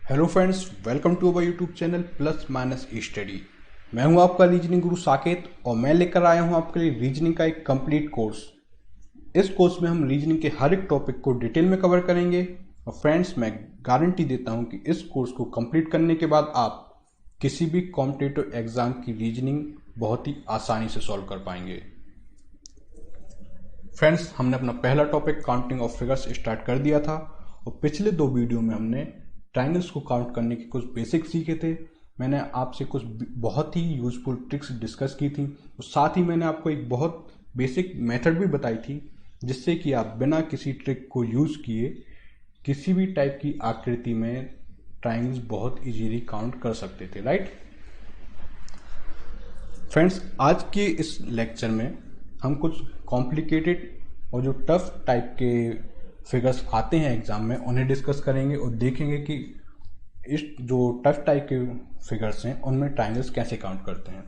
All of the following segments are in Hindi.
Hello friends, welcome to our YouTube channel plus minus study. मैं हूं आपका रीजनिंग गुरु साकेत और मैं लेकर आया हूं आपके लिए रीजनिंग का एक कंप्लीट कोर्स। इस कोर्स में हम रीजनिंग के हर एक टॉपिक को डिटेल में कवर करेंगे और फ्रेंड्स मैं गारंटी देता हूं कि इस कोर्स को कंप्लीट करने के बाद आप किसी भी कॉम्पिटिटिव एग्जाम की रीजनिंग बहुत ही आसानी से सॉल्व कर पाएंगे। फ्रेंड्स, हमने अपना पहला topic counting of figures start कर दिया था और पिछले दो वीडियो में हमने ट्राइंगल्स को काउंट करने के कुछ बेसिक सीखे थे। मैंने आपसे कुछ बहुत ही यूजफुल ट्रिक्स डिस्कस की थी और साथ ही मैंने आपको एक बहुत बेसिक मेथड भी बताई थी जिससे कि आप बिना किसी ट्रिक को यूज़ किए किसी भी टाइप की आकृति में ट्राइंगल्स बहुत इजीली काउंट कर सकते थे, राइट फ्रेंड्स। आज के इस लेक्चर में हम कुछ कॉम्प्लिकेटेड और जो टफ टाइप के फिगर्स आते हैं एग्जाम में उन्हें डिस्कस करेंगे और देखेंगे कि इस जो टफ टाइप के फिगर्स हैं उनमें ट्राइंगल्स कैसे काउंट करते हैं।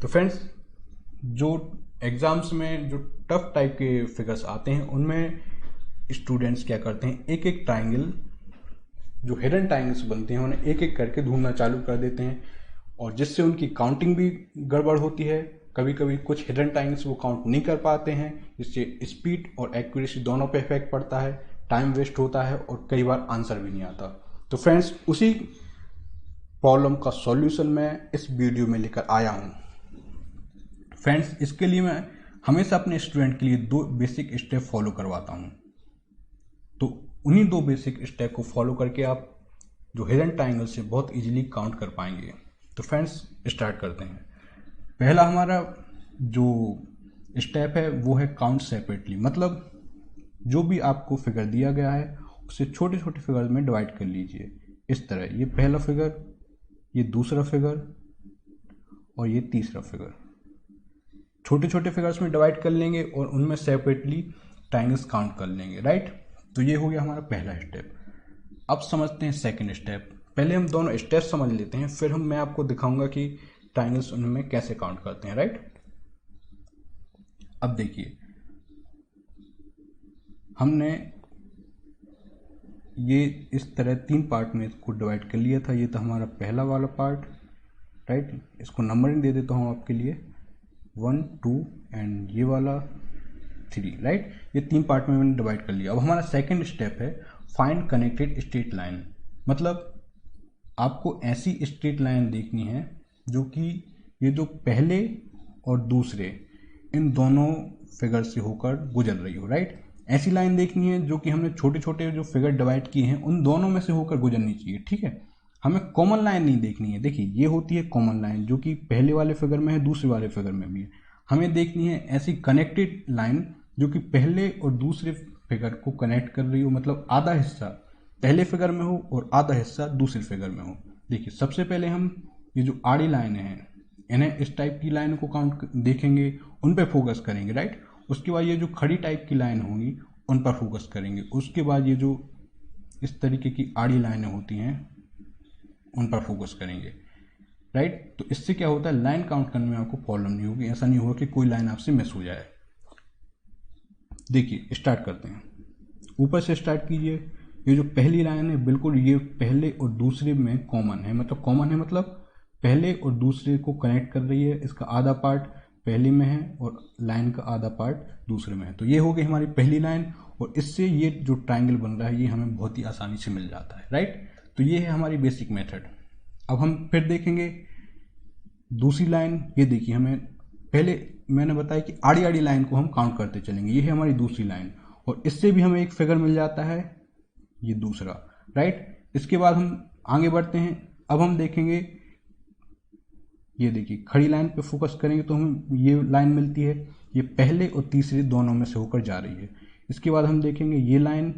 तो फ्रेंड्स, जो एग्जाम्स में जो टफ टाइप के फिगर्स आते हैं उनमें स्टूडेंट्स क्या करते हैं, एक एक ट्राइंगल जो हिडन ट्राइंगल्स बनते हैं उन्हें एक एक करके ढूंढना चालू कर देते हैं और जिससे उनकी काउंटिंग भी गड़बड़ होती है। कभी कभी कुछ हिडन ट्राइंगल्स वो काउंट नहीं कर पाते हैं, जिससे स्पीड और एक्यूरेसी दोनों पे इफेक्ट पड़ता है, टाइम वेस्ट होता है और कई बार आंसर भी नहीं आता। तो फ्रेंड्स, उसी प्रॉब्लम का सॉल्यूशन मैं इस वीडियो में लेकर आया हूँ। फ्रेंड्स, इसके लिए मैं हमेशा अपने स्टूडेंट के लिए दो बेसिक स्टेप फॉलो करवाता हूँ। तो उन्हीं दो बेसिक स्टेप को फॉलो करके आप जो हिडन ट्राइंगल से बहुत इजीली काउंट कर पाएंगे। तो फ्रेंड्स, स्टार्ट करते हैं। पहला हमारा जो स्टेप है वो है काउंट सेपरेटली, मतलब जो भी आपको फिगर दिया गया है उसे छोटे छोटे फिगर में डिवाइड कर लीजिए। इस तरह, ये पहला फिगर, ये दूसरा फिगर और ये तीसरा फिगर छोटे छोटे फिगर्स में डिवाइड कर लेंगे और उनमें सेपरेटली ट्राइंगल्स काउंट कर लेंगे, राइट। तो ये हो गया हमारा पहला स्टेप। अब समझते हैं सेकंड स्टेप। पहले हम दोनों स्टेप समझ लेते हैं, फिर मैं आपको दिखाऊंगा कि ट्राइंगल्स उनमें कैसे काउंट करते हैं, राइट। अब देखिए, हमने ये इस तरह तीन पार्ट में इसको डिवाइड कर लिया था। ये था हमारा पहला वाला पार्ट, राइट। इसको नंबरिंग दे देता हूँ आपके लिए, 1 2 एंड ये वाला 3, राइट। ये तीन पार्ट में मैंने डिवाइड कर लिया। अब हमारा सेकंड स्टेप है फाइंड कनेक्टेड स्ट्रेट लाइन, मतलब आपको ऐसी स्ट्रेट लाइन देखनी है जो कि ये जो पहले और दूसरे इन दोनों फिगर से होकर गुजर रही हो, राइट। ऐसी लाइन देखनी है जो कि हमने छोटे छोटे जो फिगर डिवाइड किए हैं उन दोनों में से होकर गुजरनी चाहिए, ठीक है। हमें कॉमन लाइन नहीं देखनी है। देखिए, ये होती है कॉमन लाइन जो कि पहले वाले फिगर में है, दूसरे वाले फिगर में भी है। हमें देखनी है ऐसी कनेक्टेड लाइन जो कि पहले और दूसरे फिगर को कनेक्ट कर रही हो, मतलब आधा हिस्सा पहले फिगर में हो और आधा हिस्सा दूसरे फिगर में हो। देखिए, सबसे पहले हम ये जो आड़ी लाइनें हैं इन्हें इस टाइप की लाइन को काउंट देखेंगे, उन पर फोकस करेंगे, राइट। उसके बाद ये जो खड़ी टाइप की लाइन होंगी उन पर फोकस करेंगे। उसके बाद ये जो इस तरीके की आड़ी लाइनें होती हैं उन पर फोकस करेंगे, राइट। तो इससे क्या होता है, लाइन काउंट करने में आपको प्रॉब्लम नहीं होगी। ऐसा नहीं होगा कि कोई लाइन आपसे मिस हो जाए। देखिए, स्टार्ट करते हैं। ऊपर से स्टार्ट कीजिए। ये जो पहली लाइन है बिल्कुल ये पहले और दूसरे में कॉमन है, मतलब कॉमन है मतलब पहले और दूसरे को कनेक्ट कर रही है। इसका आधा पार्ट पहले में है और लाइन का आधा पार्ट दूसरे में है। तो ये हो गई हमारी पहली लाइन और इससे ये जो ट्राइंगल बन रहा है ये हमें बहुत ही आसानी से मिल जाता है, राइट। तो ये है हमारी बेसिक मेथड। अब हम फिर देखेंगे दूसरी लाइन। ये देखिए, हमें पहले मैंने बताया कि आड़ी आड़ी लाइन को हम काउंट करते चलेंगे। ये है हमारी दूसरी लाइन और इससे भी हमें एक फिगर मिल जाता है, ये दूसरा, राइट। इसके बाद हम आगे बढ़ते हैं। अब हम देखेंगे, ये देखिए खड़ी लाइन पे फोकस करेंगे तो हमें ये लाइन मिलती है, ये पहले और तीसरे दोनों में से होकर जा रही है। इसके बाद हम देखेंगे ये लाइन,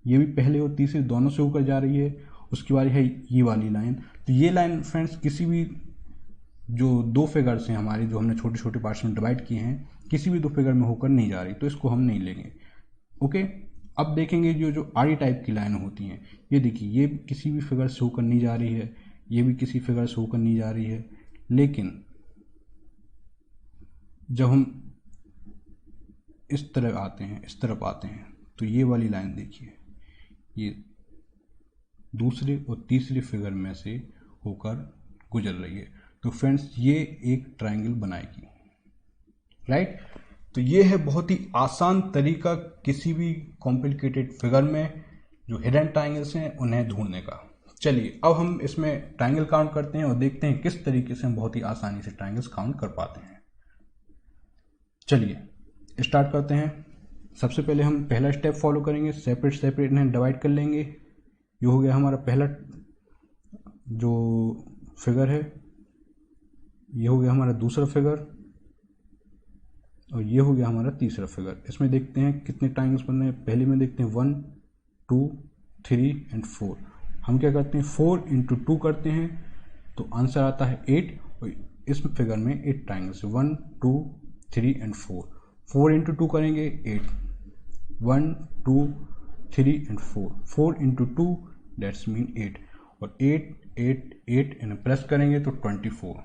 ये भी पहले और तीसरे दोनों से होकर जा रही है। उसके बाद है ये वाली लाइन। तो ये लाइन फ्रेंड्स किसी भी जो दो फिगर्स हैं हमारे, जो हमने छोटे छोटे पार्ट्स में डिवाइड किए हैं, किसी भी दो फिगर में होकर नहीं जा रही, तो इसको हम नहीं लेंगे, ओके। अब देखेंगे जो जो आड़ी टाइप की लाइन होती हैं। ये देखिए, ये किसी भी फिगर से होकर नहीं जा रही है, ये भी किसी फिगर से होकर नहीं जा रही है। लेकिन जब हम इस तरह आते हैं, इस तरफ आते हैं, तो ये वाली लाइन देखिए, ये दूसरे और तीसरे फिगर में से होकर गुजर रही है। तो फ्रेंड्स ये एक ट्रायंगल बनाएगी, राइट। तो ये है बहुत ही आसान तरीका किसी भी कॉम्प्लिकेटेड फिगर में जो हिडन ट्रायंगल्स हैं उन्हें ढूंढने का। चलिए अब हम इसमें ट्रायंगल काउंट करते हैं और देखते हैं किस तरीके से हम बहुत ही आसानी से ट्रायंगल्स काउंट कर पाते हैं। चलिए स्टार्ट करते हैं। सबसे पहले हम पहला स्टेप फॉलो करेंगे, सेपरेट सेपरेट इन्हें डिवाइड कर लेंगे। ये हो गया हमारा पहला जो फिगर है, ये हो गया हमारा दूसरा फिगर, और ये हो गया हमारा तीसरा फिगर। इसमें देखते हैं कितने ट्रायंगल्स बन रहे हैं। पहले में देखते हैं 1 2 3 एंड 4। हम क्या करते हैं 4 × 2 करते हैं तो आंसर आता है 8, और इस फिगर में 8 ट्रायंगल्स 1 2 3 एंड 4। 4 × 2 करेंगे 8, 1 2 3 एंड 4, 4 × 2 दैट्स मीन 8, और 8 8 8 इन्हें प्लस करेंगे तो 24।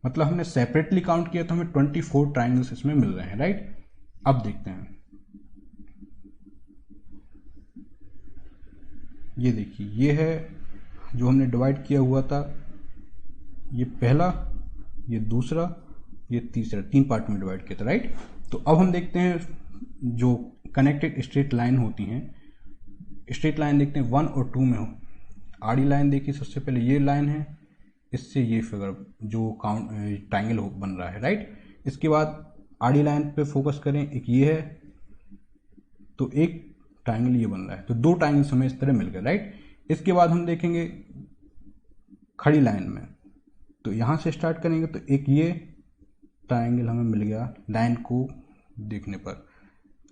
मतलब हमने सेपरेटली काउंट किया तो हमें 24 ट्रायंगल्स इसमें मिल रहे हैं, राइट। अब देखते हैं, ये देखिए ये है जो हमने डिवाइड किया हुआ था, ये पहला, ये दूसरा, ये तीसरा, 3 पार्ट में डिवाइड किया था, राइट। तो अब हम देखते हैं जो कनेक्टेड स्ट्रेट लाइन होती हैं, स्ट्रेट लाइन देखते हैं 1 और 2 में हो। आड़ी लाइन देखिए, सबसे पहले ये लाइन है, इससे ये फिगर जो काउंट ट्रायंगल बन रहा है, राइट। इसके बाद आड़ी लाइन पे फोकस करें, एक ये है तो एक ट्रायंगल ये बन रहा है, तो 2 ट्रायंगल्स हमें इस तरह मिल गए, राइट। इसके बाद हम देखेंगे खड़ी लाइन में, तो यहाँ से स्टार्ट करेंगे तो एक ये ट्रायंगल हमें मिल गया लाइन को देखने पर।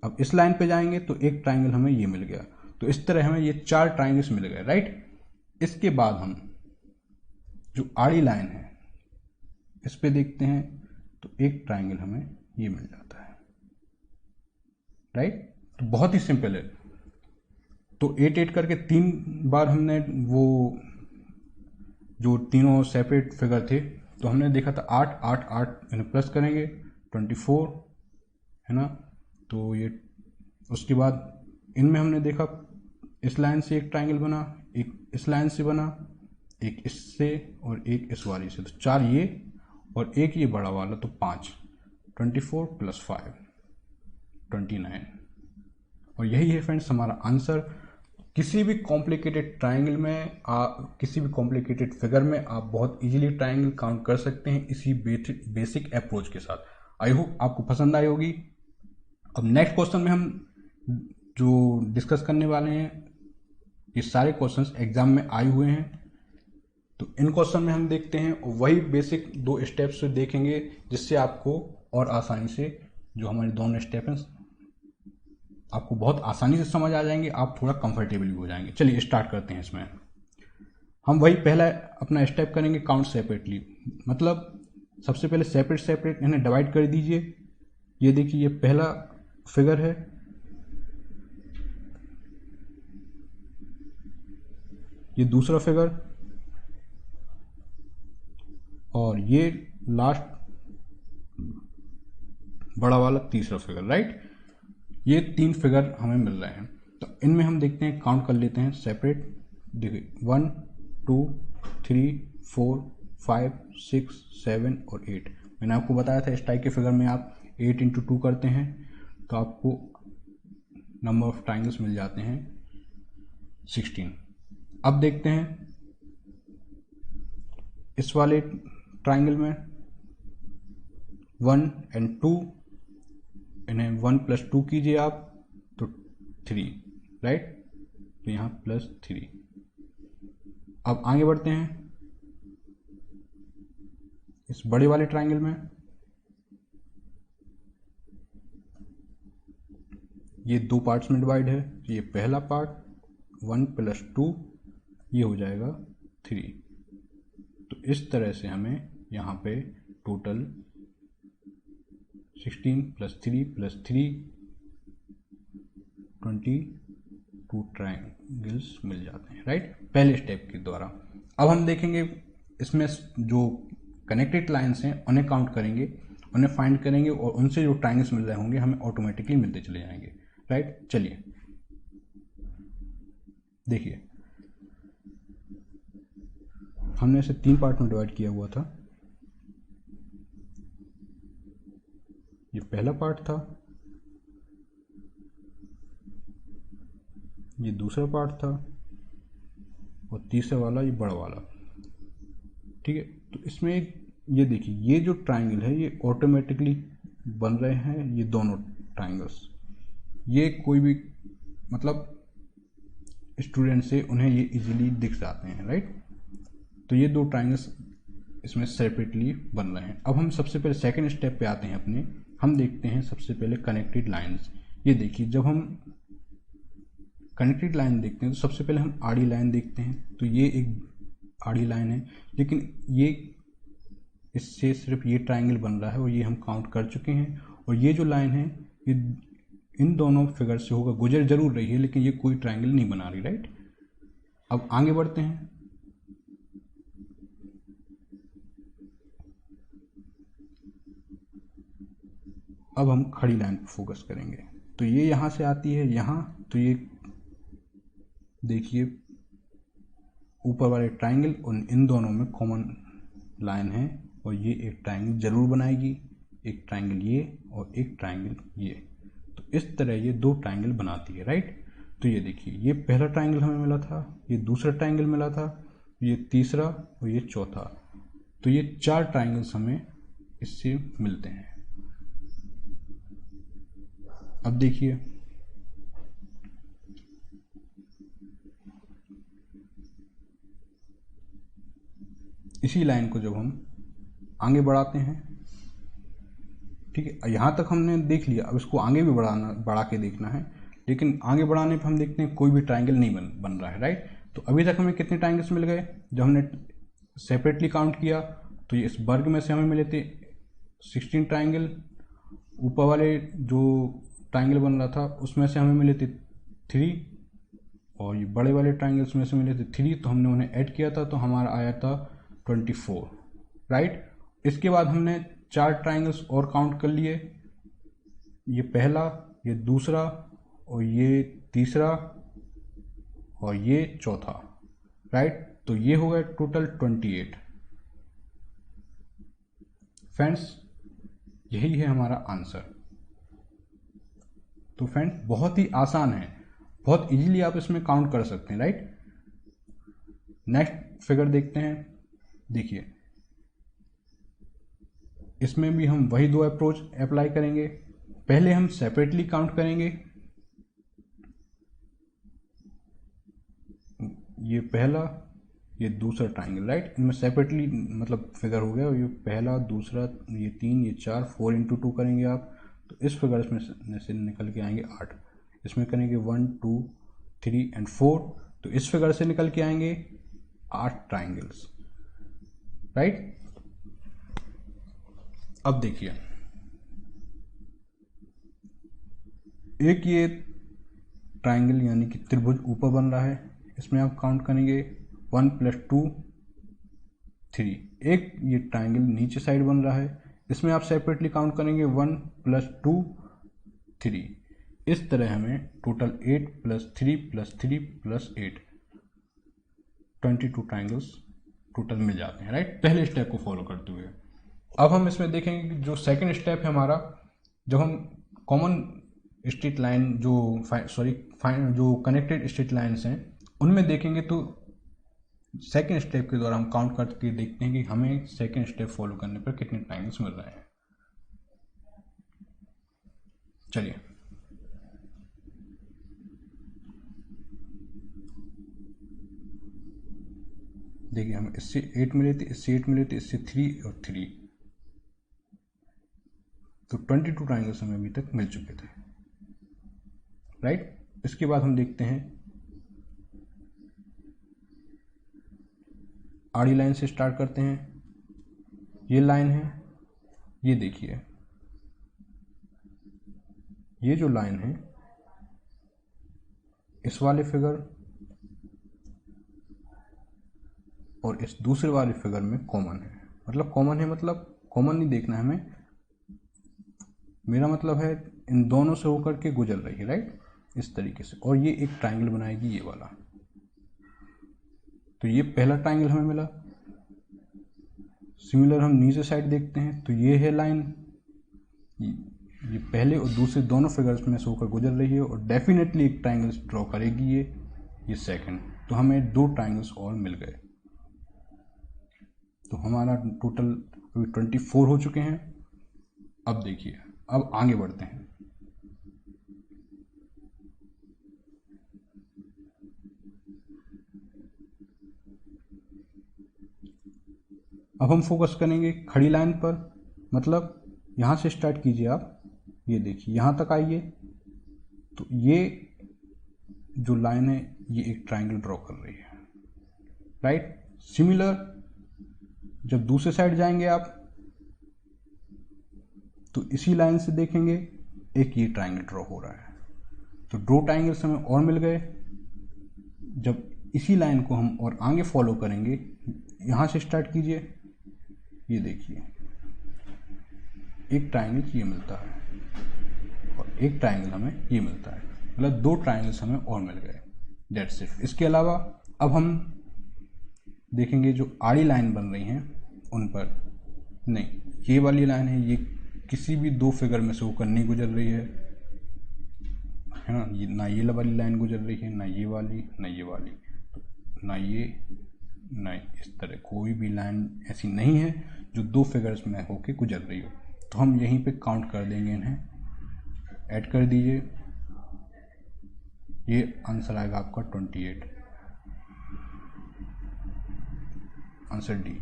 अब इस लाइन पे जाएंगे तो एक ट्रायंगल हमें ये मिल गया, तो इस तरह हमें ये 4 ट्रायंगल्स मिल गए, राइट। इसके बाद हम जो आड़ी लाइन है इस पे देखते हैं तो एक ट्रायंगल हमें ये मिल जाता है, राइट। तो बहुत ही सिंपल है। तो 8 8 करके 3 बार हमने वो जो तीनों सेपरेट फिगर थे तो हमने देखा था 8 8 8 इन्हें प्लस करेंगे 24, है ना। तो ये उसके बाद इनमें हमने देखा इस लाइन से एक ट्रायंगल बना, एक इस लाइन से बना, एक इससे और एक इस वाली से, तो 4 ये और एक ये बड़ा वाला, तो 5, 24 + 5 29। और यही है फ्रेंड्स हमारा आंसर। किसी भी कॉम्प्लिकेटेड ट्रायंगल में किसी भी कॉम्प्लिकेटेड फिगर में आप बहुत इजीली ट्रायंगल काउंट कर सकते हैं इसी बेसिक अप्रोच के साथ। आई होप आपको पसंद आई होगी। अब नेक्स्ट क्वेश्चन में हम जो डिस्कस करने वाले हैं, ये सारे क्वेश्चंस एग्जाम में आए हुए हैं, तो इन क्वेश्चन में हम देखते हैं वही बेसिक 2 स्टेप्स से देखेंगे जिससे आपको और आसानी से जो हमारे दोनों स्टेप हैं आपको बहुत आसानी से समझ आ जाएंगे, आप थोड़ा कंफर्टेबल भी हो जाएंगे। चलिए स्टार्ट करते हैं। इसमें हम वही पहला अपना स्टेप करेंगे काउंट सेपरेटली, मतलब सबसे पहले सेपरेट सेपरेट इन्हें डिवाइड कर दीजिए। ये देखिए ये पहला फिगर है, ये दूसरा फिगर, और ये लास्ट बड़ा वाला तीसरा फिगर, राइट। ये 3 फिगर हमें मिल रहे हैं, तो इनमें हम देखते हैं, काउंट कर लेते हैं सेपरेट। देखिए 1 2 3 4 5 6 7 और 8। मैंने आपको बताया था इस टाइप के फिगर में आप 8 × 2 करते हैं तो आपको नंबर ऑफ ट्रायंगल्स मिल जाते हैं 16। अब देखते हैं इस वाले ट्रायंगल में 1 और 2, इन्हें 1 + 2 कीजिए आप तो 3, राइट। तो यहाँ +3। अब आगे बढ़ते हैं इस बड़े वाले ट्रायंगल में, ये 2 पार्ट्स में डिवाइड है, ये पहला पार्ट 1 + 2, ये हो जाएगा 3। तो इस तरह से हमें यहाँ पे टोटल 16 + 3 + 3 22 ट्रायंगल्स मिल जाते हैं, राइट, पहले स्टेप के द्वारा। अब हम देखेंगे इसमें जो कनेक्टेड लाइंस हैं उन्हें काउंट करेंगे, उन्हें फाइंड करेंगे, और उनसे जो ट्रायंगल्स मिल रहे होंगे हमें ऑटोमेटिकली मिलते चले जाएंगे, राइट। चलिए देखिए हमने इसे 3 पार्ट में डिवाइड किया हुआ था। ये पहला पार्ट था, ये दूसरा पार्ट था, और तीसरा वाला ये बड़ा वाला। ठीक है, तो इसमें ये देखिए, ये जो ट्राइंगल है ये ऑटोमेटिकली बन रहे हैं, ये दोनों ट्राइंगल्स। ये कोई भी मतलब स्टूडेंट से उन्हें ये इजीली दिख जाते हैं, राइट। तो ये 2 ट्राइंगल्स इसमें सेपरेटली बन रहे हैं। अब हम सबसे पहले सेकंड स्टेप पे आते हैं अपने। हम देखते हैं सबसे पहले कनेक्टेड लाइंस। ये देखिए, जब हम कनेक्टेड लाइन देखते हैं तो सबसे पहले हम आड़ी लाइन देखते हैं। तो ये एक आड़ी लाइन है, लेकिन ये इससे सिर्फ ये ट्राइंगल बन रहा है और ये हम काउंट कर चुके हैं। और ये जो लाइन है ये इन दोनों फिगर से होकर गुजर जरूर रही है, लेकिन ये कोई ट्राइंगल नहीं बना रही, राइट। अब आगे बढ़ते हैं। अब हम खड़ी लाइन पर फोकस करेंगे। तो ये यहाँ से आती है यहाँ, तो ये देखिए ऊपर वाले ट्राइंगल और इन दोनों में कॉमन लाइन है, और ये एक ट्राइंगल जरूर बनाएगी, एक ट्राइंगल ये और एक ट्राइंगल ये। तो इस तरह ये 2 ट्राइंगल बनाती है, राइट। तो ये देखिए, ये पहला ट्राइंगल हमें मिला था, ये दूसरा ट्राइंगल मिला था, ये तीसरा और ये चौथा। तो ये 4 ट्राइंगल्स हमें इससे मिलते हैं। अब देखिए, इसी लाइन को जब हम आगे बढ़ाते हैं, ठीक है, यहाँ तक हमने देख लिया। अब इसको आगे भी बढ़ा के देखना है, लेकिन आगे बढ़ाने पर हम देखते हैं कोई भी ट्राइंगल नहीं बन रहा है, राइट। तो अभी तक हमें कितने ट्राइंगल्स मिल गए? जब हमने सेपरेटली काउंट किया तो ये इस वर्ग में से हमें मिले थे 16 ट्राइंगल। ऊपर वाले जो ट्राइंगल बन रहा था उसमें से हमें मिले थे 3, और ये बड़े वाले ट्राइंगल्स में से मिले थे 3। तो हमने उन्हें ऐड किया था तो हमारा आया था 24, राइट। इसके बाद हमने 4 ट्राइंगल्स और काउंट कर लिए, ये पहला, ये दूसरा और ये तीसरा और ये चौथा, राइट। तो ये हो गए टोटल 28। फ्रेंड्स, यही है हमारा आंसर। तो फ्रेंड्स, बहुत ही आसान है, बहुत इजीली आप इसमें काउंट कर सकते हैं, राइट। नेक्स्ट फिगर देखते हैं। देखिए, इसमें भी हम वही 2 अप्रोच अप्लाई करेंगे। पहले हम सेपरेटली काउंट करेंगे, ये पहला, ये दूसरा ट्राइंगल, राइट। इनमें सेपरेटली मतलब फिगर हो गया, और ये पहला, दूसरा, ये 3, ये 4, 4 × 2 करेंगे आप, तो इस फिगर में से निकल के आएंगे 8। इसमें करेंगे 1, 2, 3 एंड 4, तो इस फिगर से निकल के आएंगे 8 ट्राइंगल्स, राइट। अब देखिए, एक ये ट्राइंगल यानी कि त्रिभुज ऊपर बन रहा है, इसमें आप काउंट करेंगे 1 + 2 3। एक ये ट्राइंगल नीचे साइड बन रहा है, इसमें आप सेपरेटली काउंट करेंगे 1 + 2 3। इस तरह हमें टोटल 8 + 3 + 3 + 8 22 ट्राइंगल्स टोटल मिल जाते हैं, राइट, पहले स्टेप को फॉलो करते हुए। अब हम इसमें देखेंगे कि जो सेकंड स्टेप है हमारा, जब हम कॉमन स्ट्रेट लाइन जो कनेक्टेड स्ट्रेट लाइन्स हैं उनमें देखेंगे, तो सेकंड स्टेप के द्वारा हम काउंट करके देखते हैं कि हमें सेकंड स्टेप फॉलो करने पर कितने ट्राइंगल्स मिल रहे हैं। चलिए, देखिए, हमें इससे 8 मिले थे, इससे 8 मिले थे, इससे 3 और 3, तो 22 ट्राइंगल्स हमें अभी तक मिल चुके थे, राइट। इसके बाद हम देखते हैं आड़ी लाइन से स्टार्ट करते हैं। ये लाइन है, ये देखिए, ये जो लाइन है इस वाले फिगर और इस दूसरे वाले फिगर में कॉमन है। मतलब कॉमन नहीं देखना है हमें, मेरा मतलब है इन दोनों से होकर के गुजर रही है, राइट, इस तरीके से, और ये एक ट्राइंगल बनाएगी, ये वाला। तो ये पहला ट्राइंगल हमें मिला। सिमिलर हम नीचे साइड देखते हैं तो ये है लाइन, ये पहले और दूसरे दोनों फिगर्स में से होकर गुजर रही है और डेफिनेटली एक ट्राइंगल ड्रॉ करेगी ये सेकंड। तो हमें 2 ट्राइंगल्स और मिल गए। तो हमारा टोटल अभी 24 हो चुके हैं। अब देखिए, अब आगे बढ़ते हैं। अब हम फोकस करेंगे खड़ी लाइन पर, मतलब यहाँ से स्टार्ट कीजिए आप, ये देखिए यहाँ तक आइए। तो ये जो लाइन है ये एक ट्राइंगल ड्रॉ कर रही है, राइट। सिमिलर जब दूसरे साइड जाएंगे आप तो इसी लाइन से देखेंगे एक ये ट्राइंगल ड्रॉ हो रहा है। तो 2 ट्राइंगल्स हमें और मिल गए। जब इसी लाइन को हम और आगे फॉलो करेंगे, यहाँ से स्टार्ट कीजिए, ये देखिए एक ट्राइंगल ये मिलता है और एक ट्राइंगल हमें ये मिलता है, मतलब 2 ट्राइंगल्स हमें और मिल गए। That's it. इसके अलावा अब हम देखेंगे जो आड़ी लाइन बन रही हैं उन पर, नहीं ये वाली लाइन है, ये किसी भी 2 फिगर में से होकर नहीं गुजर रही है ना। ये ना ये वाली लाइन गुजर रही है, ना ये वाली, ना ये वाली, ना ये, ना इस तरह कोई भी लाइन ऐसी नहीं है जो 2 फिगर्स में होके गुजर रही हो। तो हम यहीं पे काउंट कर देंगे, इन्हें ऐड कर दीजिए। ये आंसर आएगा आपका 28, आंसर डी,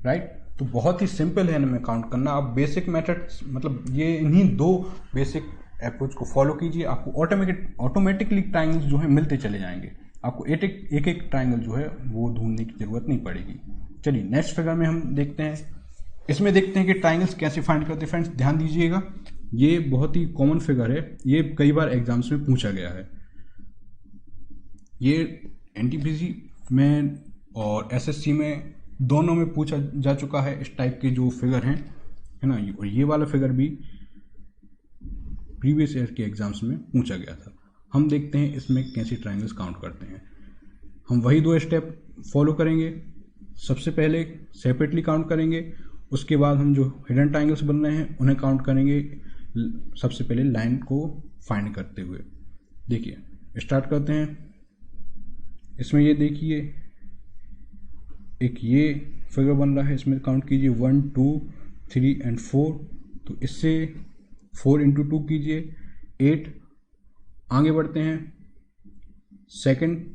राइट। तो बहुत ही सिंपल है इनमें काउंट करना। आप बेसिक मेथड्स, मतलब ये इन्हीं 2 बेसिक अप्रोच को फॉलो कीजिए, आपको ऑटोमेटिकली ट्राइंगल्स जो है मिलते चले जाएंगे। आपको एक एक ट्राइंगल जो है वो ढूंढने की जरूरत नहीं पड़ेगी। चलिए नेक्स्ट फिगर में हम देखते हैं। इसमें देखते हैं कि ट्राइंगल्स कैसे फाइंड करते हैं। फ्रेंड्स ध्यान दीजिएगा, ये बहुत ही कॉमन फिगर है, ये कई बार एग्जाम्स में पूछा गया है। ये एनटीपीसी में और एसएससी में दोनों में पूछा जा चुका है। इस टाइप के जो फिगर हैं, है ना, और ये वाला फिगर भी प्रीवियस ईयर के एग्जाम्स में पूछा गया था। हम देखते हैं इसमें कैसे ट्राइंगल्स काउंट करते हैं। हम वही 2 स्टेप फॉलो करेंगे। सबसे पहले सेपरेटली काउंट करेंगे, उसके बाद हम जो हिडन ट्राइंगल्स बन रहे हैं उन्हें काउंट करेंगे, सबसे पहले लाइन को फाइंड करते हुए। देखिए स्टार्ट करते हैं। इसमें ये देखिए एक ये फिगर बन रहा है, इसमें काउंट कीजिए 1 2 3 एंड 4। तो इससे 4 × 2 कीजिए 8। आगे बढ़ते हैं। Second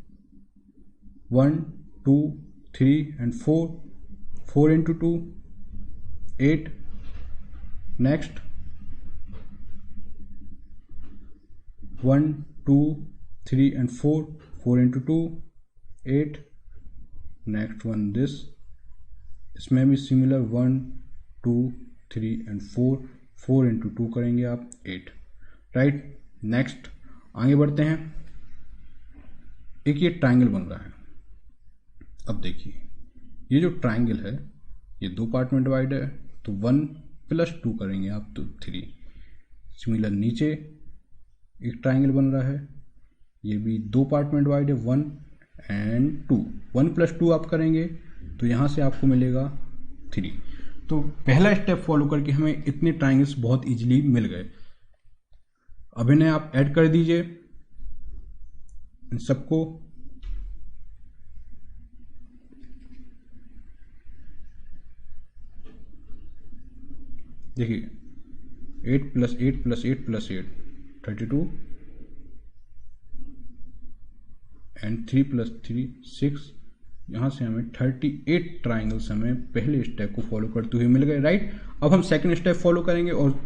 1 2 3 and 4, 4 × 2 8। Next 1 2 3 and 4, 4 × 2 8। Next one this, इसमें भी सिमिलर 1 2 3 एंड 4, 4 × 2 करेंगे आप 8, राइट। नेक्स्ट आगे बढ़ते हैं। एक ये ट्राइंगल बन रहा है। अब देखिए ये जो ट्राइंगल है ये 2 पार्ट में डिवाइड है, तो 1 + 2 करेंगे आप तो 3। सिमिलर नीचे एक ट्राइंगल बन रहा है, ये भी 2 पार्ट में डिवाइड है, 1 एंड 2। 1 + 2 आप करेंगे तो यहाँ से आपको मिलेगा 3। तो पहला स्टेप फॉलो करके हमें इतने ट्राइंगल्स बहुत इजीली मिल गए। अब इन्हें आप ऐड कर दीजिए इन सबको। देखिए 8 + 8 + 8 + 8 32 एंड 3 + 3 6। यहाँ से हमें 38 ट्राइंगल्स हमें पहले स्टेप को फॉलो करते हुए मिल गए, राइट। अब हम सेकंड स्टेप फॉलो करेंगे और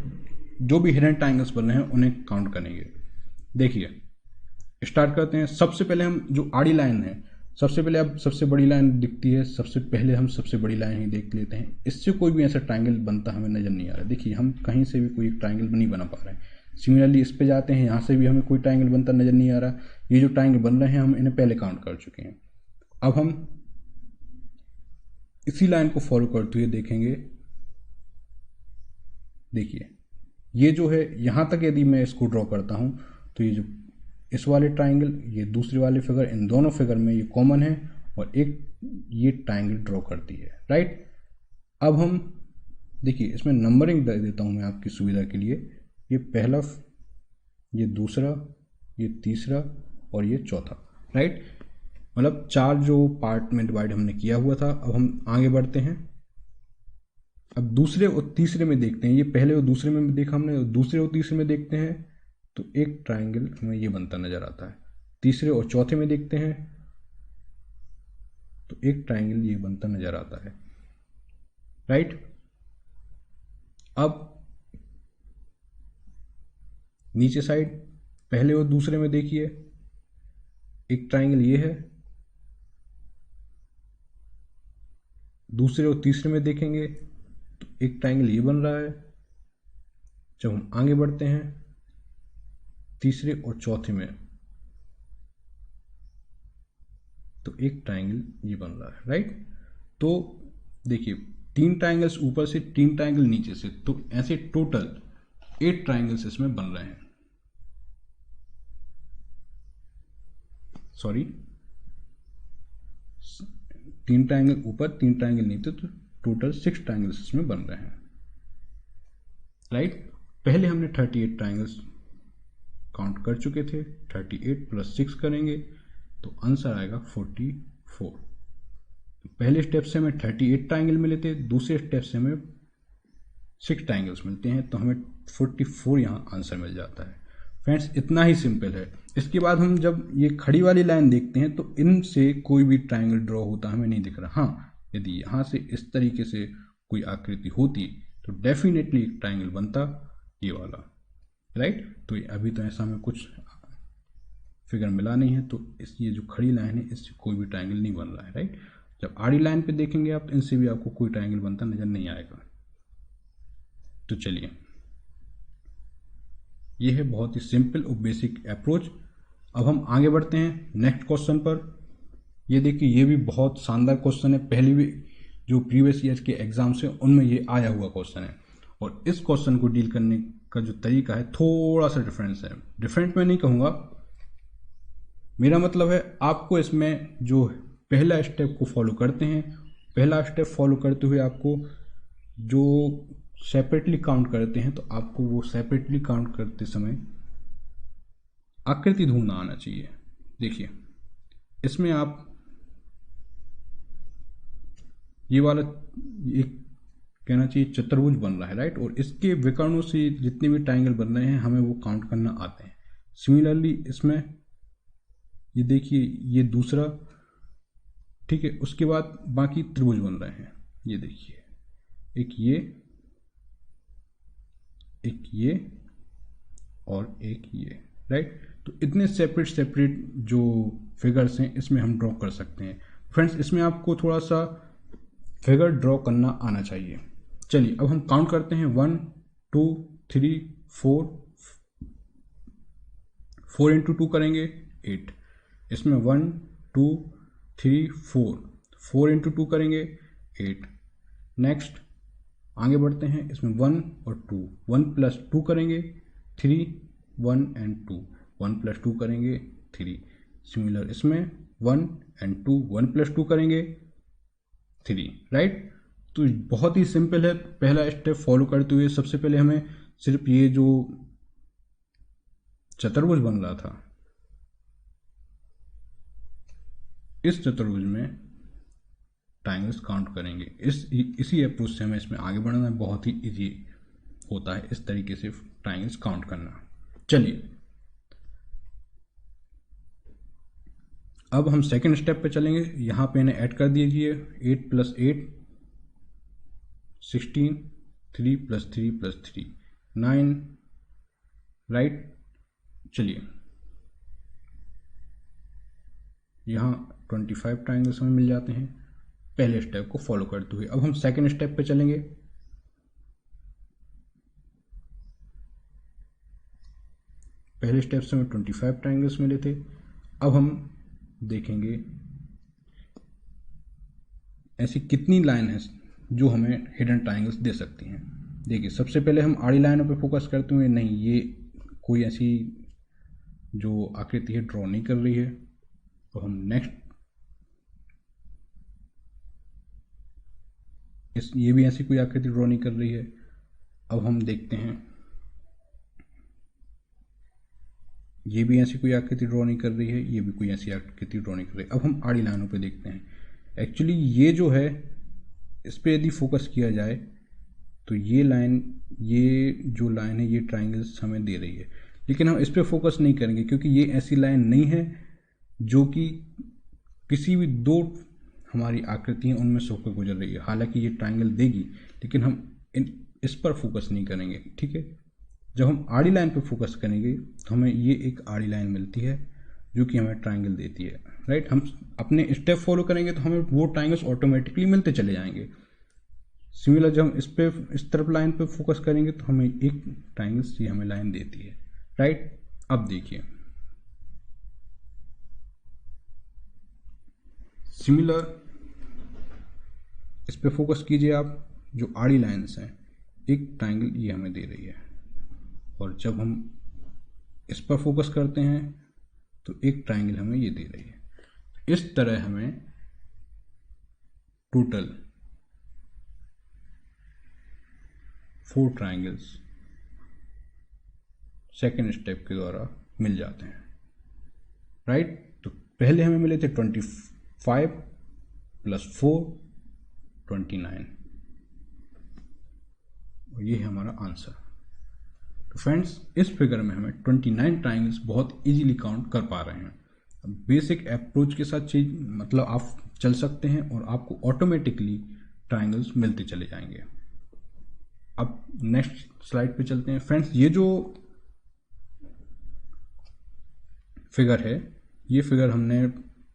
जो भी हिडन ट्राइंगल्स बन रहे हैं उन्हें काउंट करेंगे। देखिए स्टार्ट करते हैं। सबसे पहले हम जो आड़ी लाइन है, सबसे पहले अब सबसे बड़ी लाइन दिखती है, सबसे पहले हम सबसे बड़ी लाइन ही देख लेते हैं। इससे कोई भी ऐसा ट्राइंगल बनता हमें नजर नहीं आ रहा। देखिए हम कहीं से भी कोई ट्राइंगल नहीं बना पा रहे हैं। सिमिलरली इस पे जाते हैं, यहाँ से भी हमें कोई ट्राइंगल बनता नजर नहीं आ रहा। ये जो ट्राइंगल बन रहे हैं हम इन्हें पहले काउंट कर चुके हैं। अब हम इसी लाइन को फॉलो करते हुए देखेंगे। देखिए ये जो है यहाँ तक यदि मैं इसको ड्रॉ करता हूँ तो ये जो इस वाले ट्राइंगल, ये दूसरे वाले फिगर, इन दोनों फिगर में ये कॉमन है और एक ये ट्राइंगल ड्रॉ करती है, राइट। अब हम देखिए इसमें नंबरिंग दे देता हूँ मैं आपकी सुविधा के लिए। ये पहला, ये दूसरा, ये तीसरा और ये चौथा, राइट। मतलब 4 जो पार्ट में डिवाइड हमने किया हुआ था। अब हम आगे बढ़ते हैं। अब दूसरे और तीसरे में देखते हैं। ये पहले और दूसरे में देखा हमने, और दूसरे और तीसरे में देखते हैं तो एक ट्राइंगल हमें ये बनता नजर आता है। तीसरे और चौथे में देखते हैं तो एक ट्राइंगल ये बनता नजर आता है, राइट। अब नीचे साइड पहले और दूसरे में देखिए, एक ट्राइंगल ये है। दूसरे और तीसरे में देखेंगे तो एक ट्राइंगल ये बन रहा है। जब हम आगे बढ़ते हैं तीसरे और चौथे में तो एक ट्राइंगल ये बन रहा है, राइट। तो देखिए 3 ट्राइंगल्स ऊपर से, 3 ट्राइंगल नीचे से, तो ऐसे टोटल 8 ट्राइंगल्स इसमें बन रहे हैं। सॉरी, 3 ट्राइंगल ऊपर, 3 ट्राइंगल नीचे, तो टोटल 6 ट्राइंगल्स इसमें बन रहे हैं, राइट। पहले हमने 38 ट्राइंगल्स काउंट कर चुके थे। 38 + 6 करेंगे तो आंसर आएगा 44। पहले स्टेप से हमें 38 ट्राइंगल मिले थे, दूसरे स्टेप से हमें 6 ट्राइंगल्स मिलते हैं, तो हमें 44 यहाँ आंसर मिल जाता है। फ्रेंड्स इतना ही सिंपल है। इसके बाद हम जब ये खड़ी वाली लाइन देखते हैं तो इनसे कोई भी ट्राइंगल ड्रॉ होता हमें नहीं दिख रहा। हाँ, यदि यहाँ से इस तरीके से कोई आकृति होती तो डेफिनेटली एक ट्राइंगल बनता, ये वाला, राइट। तो अभी तो ऐसा हमें कुछ फिगर मिला नहीं है, तो इस ये जो खड़ी लाइन है इससे कोई भी ट्राइंगल नहीं बन रहा है, राइट। जब आड़ी लाइन पे देखेंगे आप, इनसे भी आपको कोई ट्राइंगल बनता नजर नहीं आएगा। तो चलिए, ये है बहुत ही सिंपल और बेसिक अप्रोच। अब हम आगे बढ़ते हैं नेक्स्ट क्वेश्चन पर। ये देखिए, ये भी बहुत शानदार क्वेश्चन है। पहले भी जो प्रीवियस ईयर के एग्जाम्स हैं उनमें ये आया हुआ क्वेश्चन है, और इस क्वेश्चन को डील करने का जो तरीका है थोड़ा सा डिफरेंस है। डिफरेंट मैं नहीं कहूँगा, मेरा मतलब है आपको इसमें जो पहला स्टेप को फॉलो करते हैं, पहला स्टेप फॉलो करते हुए आपको जो सेपरेटली काउंट करते हैं तो आपको वो सेपरेटली काउंट करते समय आकृति ढूंढना आना चाहिए। देखिए इसमें आप ये वाला एक कहना चाहिए चतुर्भुज बन रहा है, राइट। और इसके विकर्णों से जितने भी ट्राइंगल बन रहे हैं हमें वो काउंट करना आते हैं। सिमिलरली इसमें ये देखिए, ये दूसरा, ठीक है। उसके बाद बाकी त्रिभुज बन रहे हैं। ये देखिए, एक ये और एक ये, राइट। तो इतने सेपरेट सेपरेट जो फिगर्स हैं इसमें हम ड्रॉ कर सकते हैं। फ्रेंड्स इसमें आपको थोड़ा सा फिगर ड्रॉ करना आना चाहिए। चलिए अब हम काउंट करते हैं। 1 2 3 4, 4 × 2 करेंगे 8। इसमें 1 2 3 4, 4 × 2 करेंगे 8। नेक्स्ट आगे बढ़ते हैं। इसमें 1 और 2, 1 + 2 करेंगे 3, 1 and 2, 1 + 2 करेंगे 3। सिमिलर इसमें 1 and 2, 1 + 2 करेंगे 3, राइट। तो बहुत ही सिंपल है। पहला स्टेप फॉलो करते हुए सबसे पहले हमें सिर्फ ये जो चतुर्भुज बन रहा था, इस चतुर्भुज में ट्राइंगल्स काउंट करेंगे। इसी अप्रोच से हमें इसमें आगे बढ़ना बहुत ही इजी होता है, इस तरीके से ट्राइंगल्स काउंट करना। चलिए अब हम सेकंड स्टेप पे चलेंगे। यहाँ पे इन्हें ऐड कर दीजिए। 8 + 8 16, 3 + 3 + 3 9, राइट। चलिए यहाँ 25 ट्राइंगल्स हमें मिल जाते हैं पहले स्टेप को फॉलो करते हुए। अब हम सेकंड स्टेप पे चलेंगे। पहले स्टेप से हमें 25 ट्राइंगल्स मिले थे। अब हम देखेंगे ऐसी कितनी लाइन है जो हमें हिडन ट्राइंगल्स दे सकती हैं। देखिए सबसे पहले हम आड़ी लाइनों पे फोकस करते हुए, नहीं ये कोई ऐसी जो आकृति है ड्रॉ नहीं कर रही है। तो हम नेक्स्ट ये भी ऐसी कोई आकृति ड्रॉ नहीं कर रही है। अब हम देखते हैं, ये भी ऐसी कोई आकृति ड्रॉ नहीं कर रही है, ये भी कोई ऐसी आकृति ड्रॉ नहीं कर रही है। अब हम आड़ी लाइनों पे देखते हैं। एक्चुअली ये जो है, इस पर यदि फोकस किया जाए तो ये जो लाइन है ये ट्राइंगल्स हमें दे रही है, लेकिन हम इस पर फोकस नहीं करेंगे क्योंकि ये ऐसी लाइन नहीं है जो कि किसी भी दो हमारी आकृतियाँ उनमें से होकर गुजर रही है। हालांकि ये ट्राइंगल देगी, लेकिन हम इस पर फोकस नहीं करेंगे, ठीक है। जब हम आड़ी लाइन पर फोकस करेंगे तो हमें ये एक आड़ी लाइन मिलती है जो कि हमें ट्राइंगल देती है, राइट। हम अपने स्टेप फॉलो करेंगे तो हमें वो ट्राइंगल्स ऑटोमेटिकली मिलते चले जाएंगे। सिमिलर जब हम इस तरफ लाइन पे फोकस करेंगे तो हमें एक ट्राइंगल्स ये हमें लाइन देती है, राइट। अब देखिए, सिमिलर इस पे फोकस कीजिए आप, जो आड़ी लाइन्स हैं, एक ट्राइंगल ये हमें दे रही है, और जब हम इस पर फोकस करते हैं तो एक ट्राइंगल हमें ये दे रही है। इस तरह हमें टोटल 4 ट्राइंगल्स सेकेंड स्टेप के द्वारा मिल जाते हैं, राइट। तो पहले हमें मिले थे 25 + 4 29, और ये है हमारा आंसर। तो फ्रेंड्स, इस फिगर में हमें 29 ट्राइंगल्स बहुत इजीली काउंट कर पा रहे हैं। अब बेसिक अप्रोच के साथ चीज मतलब आप चल सकते हैं और आपको ऑटोमेटिकली ट्राइंगल्स मिलते चले जाएंगे। अब नेक्स्ट स्लाइड पे चलते हैं। फ्रेंड्स, ये जो फिगर है, ये फिगर हमने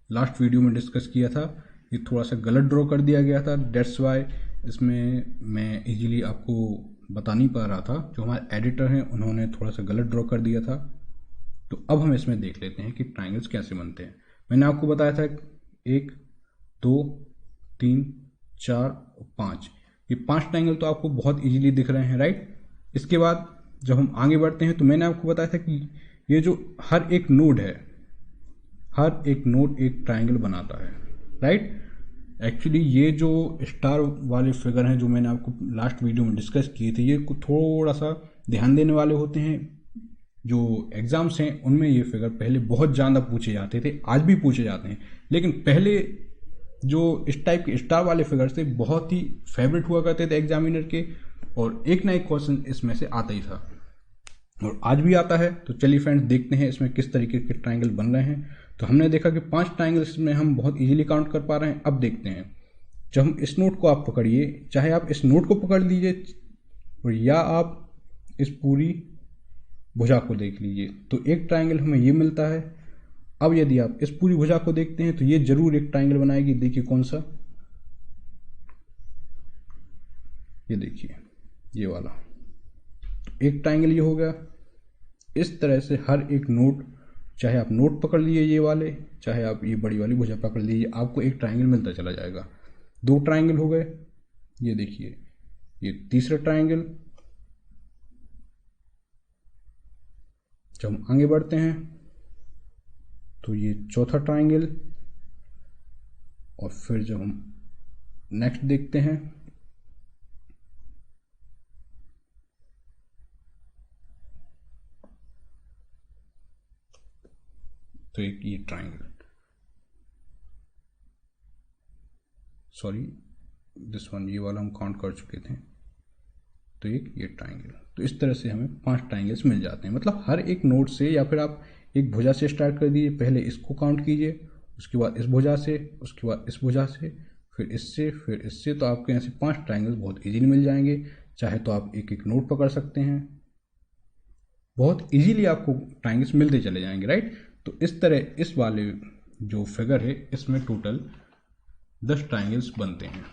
लास्ट वीडियो में डिस्कस किया था। ये थोड़ा सा गलत ड्रॉ कर दिया गया था, डेट्स वाई इसमें मैं इजीली आपको बता नहीं पा रहा था। जो हमारे एडिटर हैं उन्होंने थोड़ा सा गलत ड्रॉ कर दिया था। तो अब हम इसमें देख लेते हैं कि ट्राइंगल्स कैसे बनते हैं। मैंने आपको बताया था 1 2 3 4 और 5, ये 5 ट्राइंगल तो आपको बहुत इजीली दिख रहे हैं, राइट। इसके बाद जब हम आगे बढ़ते हैं तो मैंने आपको बताया था कि ये जो हर एक नोड है, हर एक नोड एक ट्राइंगल बनाता है, राइट। एक्चुअली ये जो स्टार वाले फिगर हैं जो मैंने आपको लास्ट वीडियो में डिस्कस किए थे, ये थोड़ा सा ध्यान देने वाले होते हैं। जो एग्जाम्स हैं उनमें ये फिगर पहले बहुत ज़्यादा पूछे जाते थे, आज भी पूछे जाते हैं, लेकिन पहले जो इस टाइप के स्टार वाले फिगर थे बहुत ही फेवरेट हुआ करते थे एग्जामिनर के, और एक ना एक क्वेश्चन इसमें से आता ही था, और आज भी आता है। तो चलिए फ्रेंड्स, देखते हैं इसमें किस तरीके के ट्राइंगल बन रहे हैं। तो हमने देखा कि 5 ट्राइंगल्स में हम बहुत इजीली काउंट कर पा रहे हैं। अब देखते हैं, जब हम इस नोट को आप पकड़िए, चाहे आप इस नोट को पकड़ लीजिए और या आप इस पूरी भुजा को देख लीजिए, तो एक ट्राइंगल हमें ये मिलता है। अब यदि आप इस पूरी भुजा को देखते हैं तो ये जरूर एक ट्राइंगल बनाएगी। देखिए कौन सा, ये देखिए ये वाला, एक ट्राइंगल ये हो गया। इस तरह से हर एक नोट, चाहे आप नोट पकड़ लीजिए ये वाले, चाहे आप ये बड़ी वाली भुजा पकड़ लीजिए, आपको एक ट्राइंगल मिलता चला जाएगा। 2 ट्राइंगल हो गए, ये देखिए ये तीसरा ट्राइंगल। जब हम आगे बढ़ते हैं तो ये चौथा ट्राइंगल, और फिर जब हम नेक्स्ट देखते हैं तो एक ये ट्राइंगल, सॉरी दिस वन, ये वाला हम काउंट कर चुके थे, तो एक ये ट्राइंगल। तो इस तरह से हमें 5 ट्राइंगल्स मिल जाते हैं। मतलब हर एक नोड से, या फिर आप एक भुजा से स्टार्ट कर दीजिए, पहले इसको काउंट कीजिए, उसके बाद इस भुजा से, उसके बाद इस भुजा से, फिर इससे, फिर इससे, तो आपके यहाँ से 5 ट्राइंगल्स बहुत इजीली मिल जाएंगे। चाहे तो आप एक एक नोड पकड़ सकते हैं, बहुत इजीली आपको ट्राइंगल्स मिलते चले जाएंगे, राइट। तो इस तरह इस वाले जो फिगर है इसमें टोटल 10 ट्राइंगल्स बनते हैं।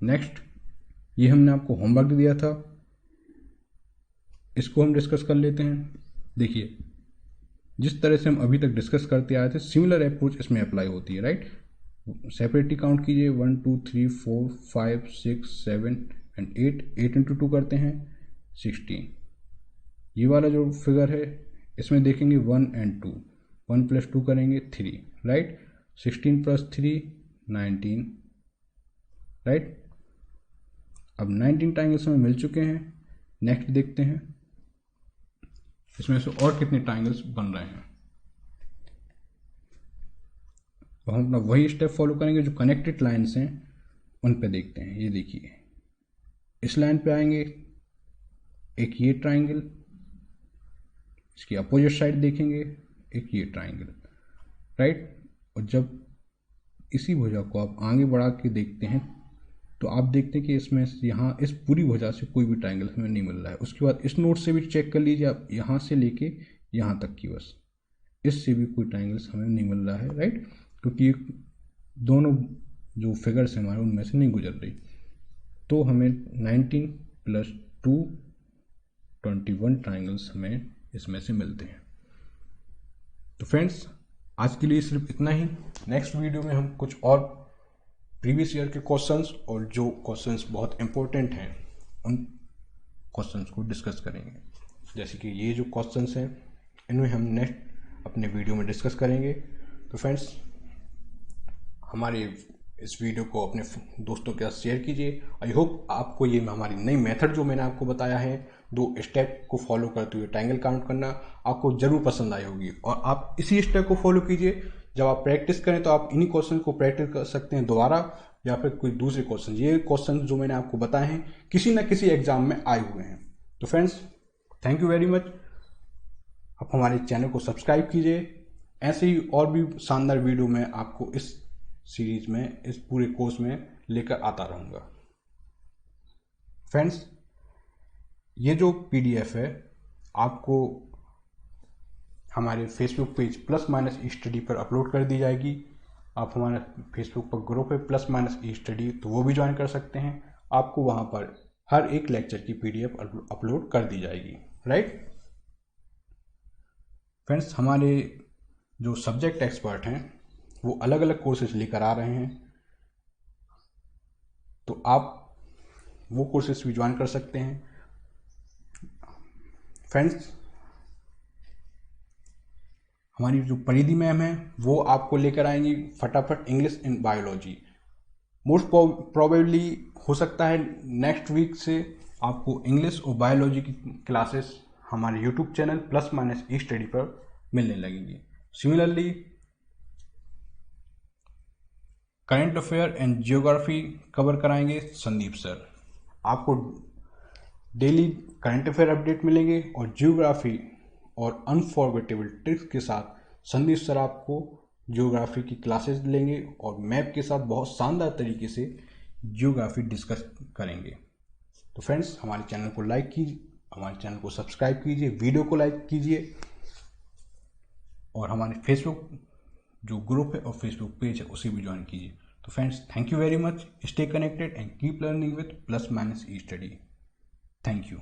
नेक्स्ट, ये हमने आपको होमवर्क दिया था, इसको हम डिस्कस कर लेते हैं। देखिए, जिस तरह से हम अभी तक डिस्कस करते आए थे, सिमिलर अप्रोच इसमें अप्लाई होती है, राइट। सेपरेटली काउंट कीजिए, 1 2 3 4 5 6 7 एंड 8 इंटू 2 करते हैं 16। ये वाला जो फिगर है इसमें देखेंगे 1 और 2, 1 + 2 करेंगे 3, राइट। 16 + 3 19, राइट। अब 19 ट्राइंगल्स हमें मिल चुके हैं। नेक्स्ट देखते हैं इसमें से और कितने ट्राइंगल्स बन रहे हैं। तो हम अपना वही स्टेप फॉलो करेंगे, जो कनेक्टेड लाइन्स हैं उन पे देखते हैं। ये देखिए, इस लाइन पे आएंगे, एक ये ट्राइंगल, इसकी अपोजिट साइड देखेंगे, एक ये ट्राइंगल, राइट। और जब इसी भुजा को आप आगे बढ़ा के देखते हैं तो आप देखते हैं कि इसमें यहाँ इस पूरी भुजा से कोई भी ट्राइंगल हमें नहीं मिल रहा है। उसके बाद इस नोट से भी चेक कर लीजिए आप, यहाँ से लेके यहाँ तक की, बस इससे भी कोई ट्राइंगल्स हमें नहीं मिल रहा है, राइट। क्योंकि ये दोनों जो फिगर्स हैं हमारे उनमें से नहीं गुजर रही। तो हमें 19 + 2 21 ट्राइंगल्स हमें इसमें से मिलते हैं। तो फ्रेंड्स, आज के लिए सिर्फ इतना ही। नेक्स्ट वीडियो में हम कुछ और प्रीवियस ईयर के क्वेश्चंस और जो क्वेश्चंस बहुत इंपॉर्टेंट हैं उन क्वेश्चंस को डिस्कस करेंगे। जैसे कि ये जो क्वेश्चंस हैं इनमें हम नेक्स्ट अपने वीडियो में डिस्कस करेंगे। तो फ्रेंड्स, हमारे इस वीडियो को अपने दोस्तों के साथ शेयर कीजिए। आई होप आपको ये हमारी नई मेथड जो मैंने आपको बताया है, 2 स्टेप को फॉलो करते हुए ट्रायंगल काउंट करना, आपको जरूर पसंद आई होगी। और आप इसी स्टेप को फॉलो कीजिए। जब आप प्रैक्टिस करें तो आप इन्हीं क्वेश्चन को प्रैक्टिस कर सकते हैं दोबारा, या फिर कोई दूसरे क्वेश्चन। ये क्वेश्चन जो मैंने आपको बताए हैं किसी न किसी एग्जाम में आए हुए हैं। तो friends, thank you very much. आप हमारे चैनल को सब्सक्राइब कीजिए। ऐसे ही और भी शानदार वीडियो मैं आपको इस सीरीज में, इस पूरे कोर्स में लेकर आता रहूँगा। फ्रेंड्स, ये जो पीडीएफ है आपको हमारे फेसबुक पेज +- स्टडी पर अपलोड कर दी जाएगी। आप हमारे फेसबुक पर ग्रुप है +- स्टडी, तो वो भी ज्वाइन कर सकते हैं। आपको वहाँ पर हर एक लेक्चर की पीडीएफ अपलोड कर दी जाएगी, राइट। फ्रेंड्स, हमारे जो सब्जेक्ट एक्सपर्ट हैं वो अलग अलग कोर्सेज लेकर आ रहे हैं, तो आप वो कोर्सेज भी ज्वाइन कर सकते हैं। फ्रेंड्स, हमारी जो परिधि मैम है वो आपको लेकर आएंगी फटाफट English in biology. Most probably हो सकता है नेक्स्ट वीक से आपको इंग्लिश और बायोलॉजी की क्लासेस हमारे यूट्यूब चैनल +- स्टडी पर मिलने लगेंगी। Similarly current affair and geography cover कराएंगे संदीप सर। आपको डेली करंट अफेयर अपडेट मिलेंगे और जियोग्राफी और अनफॉरगेटेबल ट्रिक्स के साथ संदीप सर आपको जियोग्राफी की क्लासेस लेंगे और मैप के साथ बहुत शानदार तरीके से जियोग्राफी डिस्कस करेंगे। तो फ्रेंड्स, हमारे चैनल को लाइक कीजिए, हमारे चैनल को सब्सक्राइब कीजिए, वीडियो को लाइक कीजिए और हमारे फेसबुक जो ग्रुप है और फेसबुक पेज है उसे भी ज्वाइन कीजिए। तो friends, thank you very much. Stay connected and keep learning with +- study. Thank you.